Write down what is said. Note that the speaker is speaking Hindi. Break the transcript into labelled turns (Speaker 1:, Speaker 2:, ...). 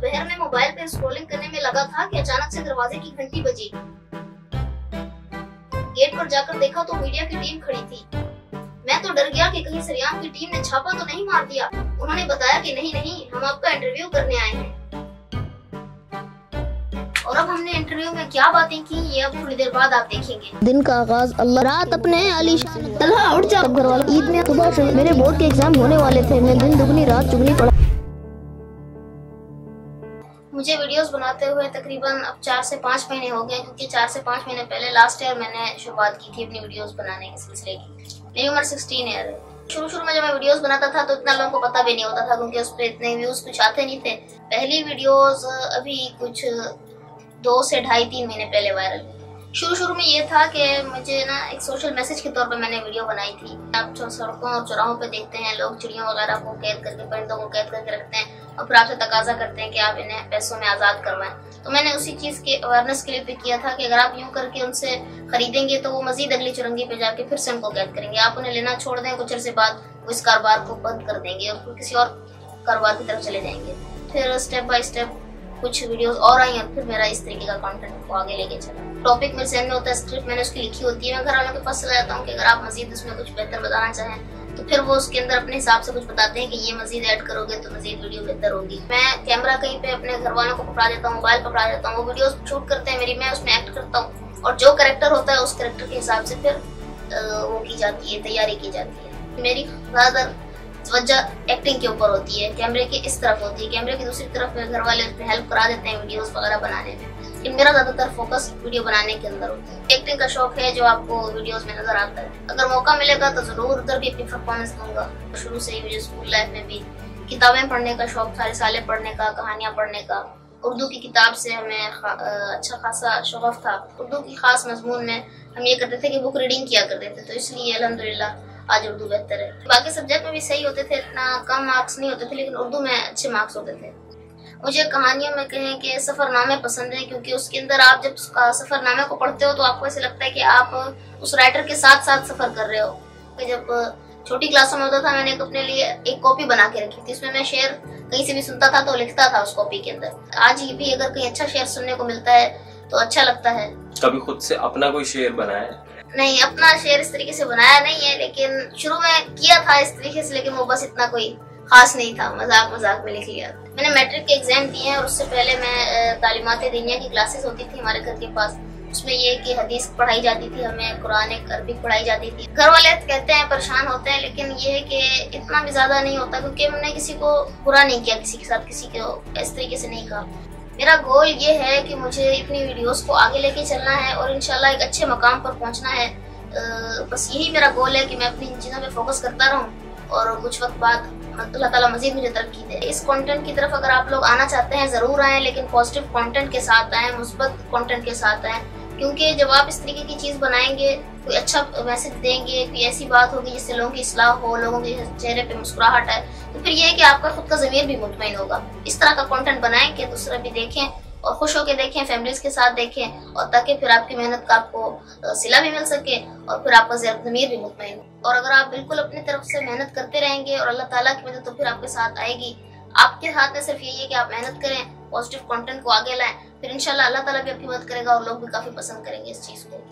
Speaker 1: दोपहर में मोबाइल पर स्क्रॉलिंग करने में लगा था कि अचानक से दरवाजे की घंटी बजी। गेट पर जाकर देखा तो मीडिया की टीम खड़ी थी। मैं तो डर गया कि कहीं सरियाम की टीम ने छापा तो नहीं मार दिया। उन्होंने बताया कि नहीं नहीं, हम आपका इंटरव्यू करने आए हैं। और अब हमने इंटरव्यू में क्या बातें की ये अब थोड़ी देर बाद आप देखेंगे।
Speaker 2: दिन का आगाज अल्लाह रात अपने आलीशान तलहा उठ जा घर वाले। ईद में सुबह से मेरे बोर्ड के एग्जाम होने वाले थे। मैं दिन दुगनी रात चुगनी पढ़ा।
Speaker 1: मुझे वीडियोस बनाते हुए तकरीबन अब 4 से 5 महीने हो गए, क्योंकि 4 से 5 महीने पहले लास्ट ईयर मैंने शुरुआत की थी अपनी वीडियोस बनाने के सिलसिले की। मेरी उम्र 16 ईयर है। शुरू में जब मैं वीडियोस बनाता था तो इतना लोगों को पता भी नहीं होता था, क्योंकि उस पर इतने व्यूज कुछ आते नहीं थे। पहली वीडियोस अभी कुछ 2 से 2.5-3 महीने पहले वायरल हुई। शुरू में ये था कि मुझे ना एक सोशल मैसेज के तौर पे मैंने वीडियो बनाई थी। आप जो सड़कों और चौराहों पे देखते हैं लोग चिड़ियों वगैरह को कैद करके, परिंदों को कैद करके रखते हैं और फिर आपसे तकाजा करते हैं कि आप इन्हें पैसों में आज़ाद करवाएं। तो मैंने उसी चीज़ के अवेयरनेस के लिए भी किया था कि अगर आप यूं करके उनसे खरीदेंगे तो वो मजीद अगली चुरंगी पे जाके फिर से उनको कैद करेंगे। आप उन्हें लेना छोड़ दें, कुछ अर्से बाद वो इस कारोबार को बंद कर देंगे और फिर किसी और कारोबार की तरफ चले जाएंगे। फिर स्टेप बाय स्टेप कुछ वीडियोस और आई और फिर मेरा इस तरीके का कंटेंट को आगे लेके चला। टॉपिक मेरे सहन में होता है, स्क्रिप्ट मैंने उसकी लिखी होती है। मैं घर वालों के पास चला जाता हूँ कि अगर आप मजीद उसमें कुछ बेहतर बताना चाहें तो फिर वो उसके अंदर अपने हिसाब से कुछ बताते हैं कि ये मजीद ऐड करोगे तो मजीद वीडियो बेहतर होगी। मैं कैमरा कहीं पे अपने घर वालों को पकड़ा देता हूँ, मोबाइल पकड़ा देता हूँ, वो वीडियो शूट करते हैं मेरी, मैं उसमें एक्ट करता हूँ और जो कैरेक्टर होता है उस कैरेक्टर के हिसाब से फिर वो की जाती है, तैयारी की जाती है। मेरी ज्यादातर वजह एक्टिंग के ऊपर होती है, कैमरे के इस तरफ होती है। कैमरे की दूसरी तरफ मेरे घर वाले उसमें हेल्प करा देते हैं वीडियोस वगैरह बनाने में, लेकिन मेरा ज्यादातर फोकस वीडियो बनाने के अंदर होता है। एक्टिंग का शौक है जो आपको वीडियोस में नजर आता है। अगर मौका मिलेगा तो जरूर उधर भी अपनी परफॉर्मेंस दूंगा। शुरू से ही मुझे स्कूल लाइफ में भी किताबें पढ़ने का शौक था, रिसाले पढ़ने का, कहानियां पढ़ने का। उर्दू की किताब से हमें अच्छा खासा शौक था। उर्दू की खास मजमून में हम ये करते थे कि बुक रीडिंग किया करते थे, तो इसलिए अल्हम्दुलिल्लाह आज उर्दू बेहतर है। बाकी सब्जेक्ट में भी सही होते थे, इतना कम मार्क्स नहीं होते थे, लेकिन उर्दू में अच्छे मार्क्स होते थे। मुझे कहानियों में कहें कि सफरनामे पसंद है, क्योंकि उसके अंदर आप जब सफरनामे को पढ़ते हो तो आपको ऐसे लगता है कि आप उस राइटर के साथ साथ सफर कर रहे हो। जब छोटी क्लासों में होता था मैंने अपने लिए एक कॉपी बना के रखी थी, उसमें मैं शेर कहीं से भी सुनता था तो लिखता था उस कॉपी के अंदर। आज भी अगर कहीं अच्छा शेर सुनने को मिलता है तो अच्छा लगता है।
Speaker 3: कभी खुद से अपना कोई शेर बनाया?
Speaker 1: नहीं, अपना शेर इस तरीके से बनाया नहीं है, लेकिन शुरू में किया था इस तरीके से, लेकिन वो बस इतना कोई खास नहीं था, मजाक में लिख लिया। मैंने मैट्रिक के एग्जाम दिए हैं और उससे पहले मैं तालीमात दीनिया की क्लासेस होती थी हमारे घर के पास। उसमें ये कि हदीस पढ़ाई जाती थी, हमें कुरान अरबिक पढ़ाई जाती थी। घर वाले कहते हैं परेशान होते हैं, लेकिन ये है कि इतना भी ज्यादा नहीं होता, क्योंकि हमने किसी को बुरा नहीं किया, किसी के साथ किसी को इस तरीके से नहीं कहा। मेरा गोल ये है कि मुझे अपनी वीडियोस को आगे लेके चलना है और इंशाल्लाह एक अच्छे मकाम पर पहुंचना है। बस यही मेरा गोल है कि मैं अपनी इन चीज़ों पे फोकस करता रहूं और कुछ वक्त बाद अल्लाह ताला मजीद मुझे तरक्की दे। इस कंटेंट की तरफ अगर आप लोग आना चाहते हैं ज़रूर आएँ, लेकिन पॉजिटिव कंटेंट के साथ आएँ, मुस्बत कंटेंट के साथ आएँ, क्योंकि जब आप इस तरीके की चीज़ बनाएंगे, कोई अच्छा मैसेज देंगे, कोई ऐसी बात होगी जिससे लोगों की इस्लाह हो, लोगों के चेहरे पे मुस्कुराहट है, तो फिर ये है कि आपका खुद का ज़मीर भी मुतमईन होगा। इस तरह का कंटेंट बनाएं कि दूसरा भी देखें और खुश होकर देखें, फैमिलीज के साथ देखें, और ताकि फिर आपकी मेहनत का आपको सिला भी मिल सके और फिर आपका ज़मीर भी मुतमईन हो। और अगर आप बिल्कुल अपनी तरफ से मेहनत करते रहेंगे और अल्लाह ताला की मदद तो फिर आपके साथ आएगी। आपके हाथ में सिर्फ यही है कि आप मेहनत करें, पॉजिटिव कंटेंट को आगे लाएं, फिर इंशाल्लाह अल्लाह ताला भी आपकी मदद करेगा और लोग भी काफ़ी पसंद करेंगे इस चीज़ को।